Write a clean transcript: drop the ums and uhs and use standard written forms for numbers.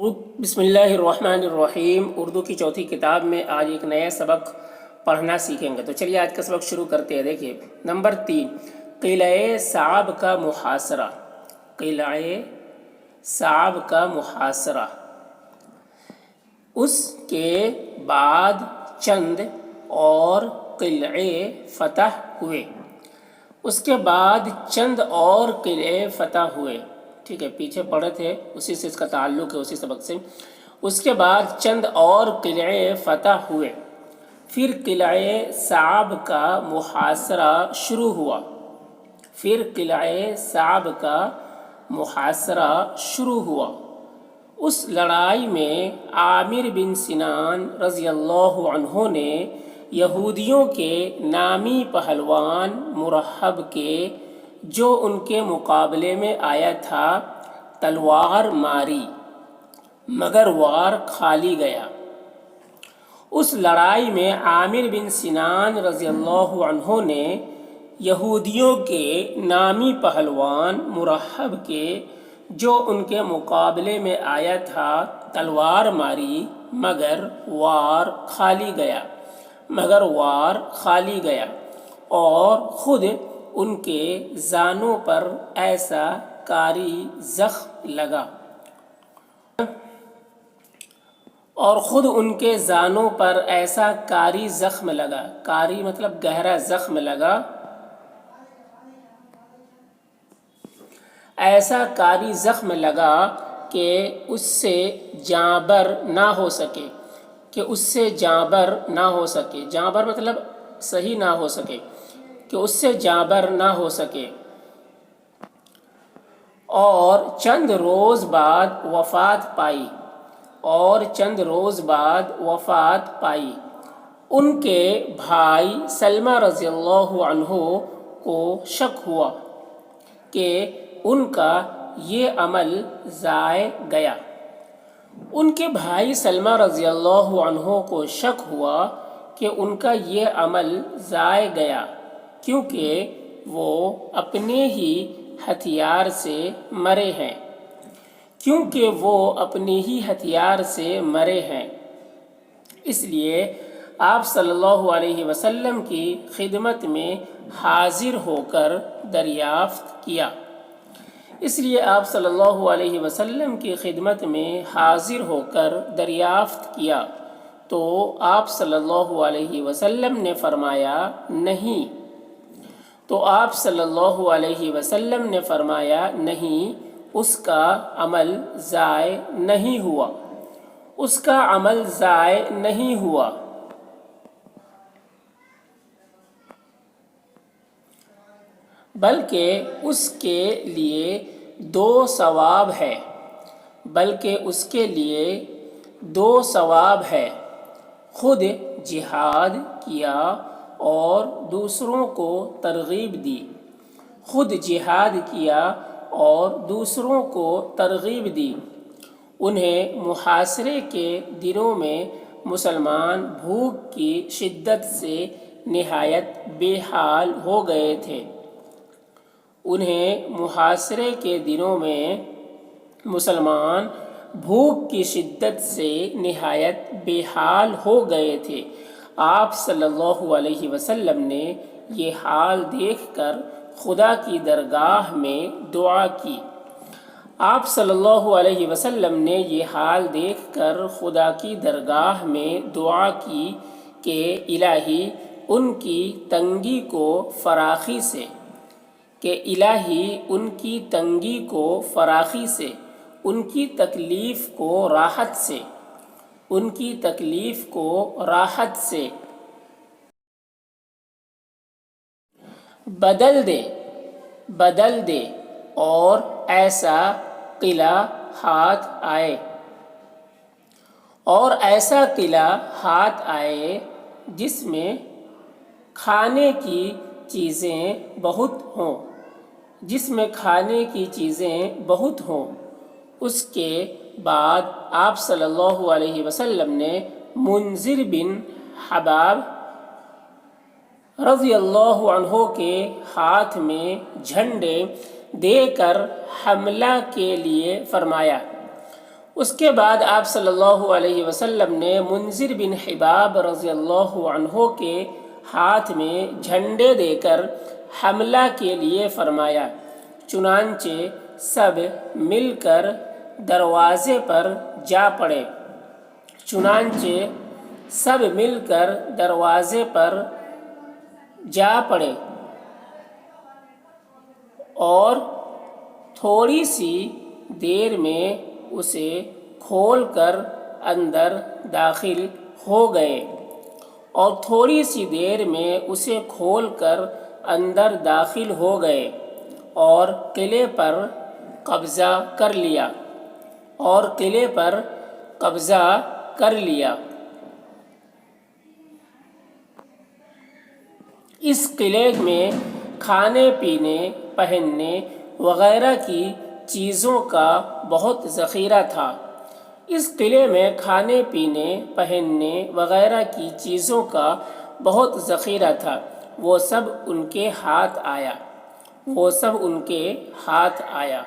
بسم اللہ الرحمن الرحیم۔ اردو کی چوتھی کتاب میں آج ایک نیا سبق پڑھنا سیکھیں گے۔ تو چلیے آج کا سبق شروع کرتے ہیں۔ دیکھیے نمبر 3، قلعہ صعب کا محاصرہ۔ قلعہ صعب کا محاصرہ۔ اس کے بعد چند اور قلعے فتح ہوئے۔ اس کے بعد چند اور قلعے فتح ہوئے۔ ٹھیک ہے، پیچھے پڑھے تھے، اسی سے اس کا تعلق ہے، اسی سبق سے۔ اس کے بعد چند اور قلعے فتح ہوئے، پھر قلعہ صعب کا محاصرہ شروع ہوا۔ پھر قلعہ صعب کا محاصرہ شروع ہوا۔ اس لڑائی میں عامر بن سنان رضی اللہ عنہ نے یہودیوں کے نامی پہلوان مرحب کے، جو ان کے مقابلے میں آیا تھا، تلوار ماری، مگر وار کھالی گیا۔ اس لڑائی میں عامر بن سنان رضی اللہ عنہ نے یہودیوں کے نامی پہلوان مرحب کے، جو ان کے مقابلے میں آیا تھا، تلوار ماری، مگر وار کھالی گیا، اور خود ان کے زانوں پر ایسا کاری زخم لگا، کاری مطلب گہرا زخم لگا، ایسا کاری زخم لگا کہ اس سے جاں بر نہ ہو سکے، جاں بر مطلب صحیح نہ ہو سکے، کہ اس سے جاں بر نہ ہو سکے، اور چند روز بعد وفات پائی۔ ان کے بھائی سلمہ رضی اللہ عنہ کو شک ہوا کہ ان کا یہ عمل ضائع گیا۔ کیونکہ وہ اپنے ہی ہتھیار سے مرے ہیں، اس لیے آپ صلی اللہ علیہ وسلم کی خدمت میں حاضر ہو کر دریافت کیا، تو آپ صلی اللہ علیہ وسلم نے فرمایا نہیں، اس کا عمل ضائع نہیں ہوا، بلکہ اس کے لیے دو ثواب ہے، خود جہاد کیا اور دوسروں کو ترغیب دی۔ انہیں محاصرے کے دنوں میں مسلمان بھوک کی شدت سے نہایت بے حال ہو گئے تھے۔ آپ صلی اللہ علیہ وسلم نے یہ حال دیکھ کر خدا کی درگاہ میں دعا کی کہ الہی ان کی تنگی کو فراخی سے، ان کی تکلیف کو راحت سے بدل دے، اور ایسا قلعہ ہاتھ آئے جس میں کھانے کی چیزیں بہت ہوں۔ اس کے بعد آپ صلی اللہ علیہ وسلم نے منذر بن حباب رضی اللہ عنہ کے ہاتھ میں جھنڈے دے کر حملہ کے لیے فرمایا۔ اس کے بعد آپ صلی اللہ علیہ وسلم نے منذر بن حباب رضی اللہ عنہ کے ہاتھ میں جھنڈے دے کر حملہ کے لیے فرمایا، چنانچہ سب مل کر دروازے پر جا پڑے اور تھوڑی سی دیر میں اسے کھول کر اندر داخل ہو گئے اور قلعے پر قبضہ کر لیا۔ اس قلعے میں کھانے پینے، پہننے وغیرہ کی چیزوں کا بہت ذخیرہ تھا۔ وہ سب ان کے ہاتھ آیا۔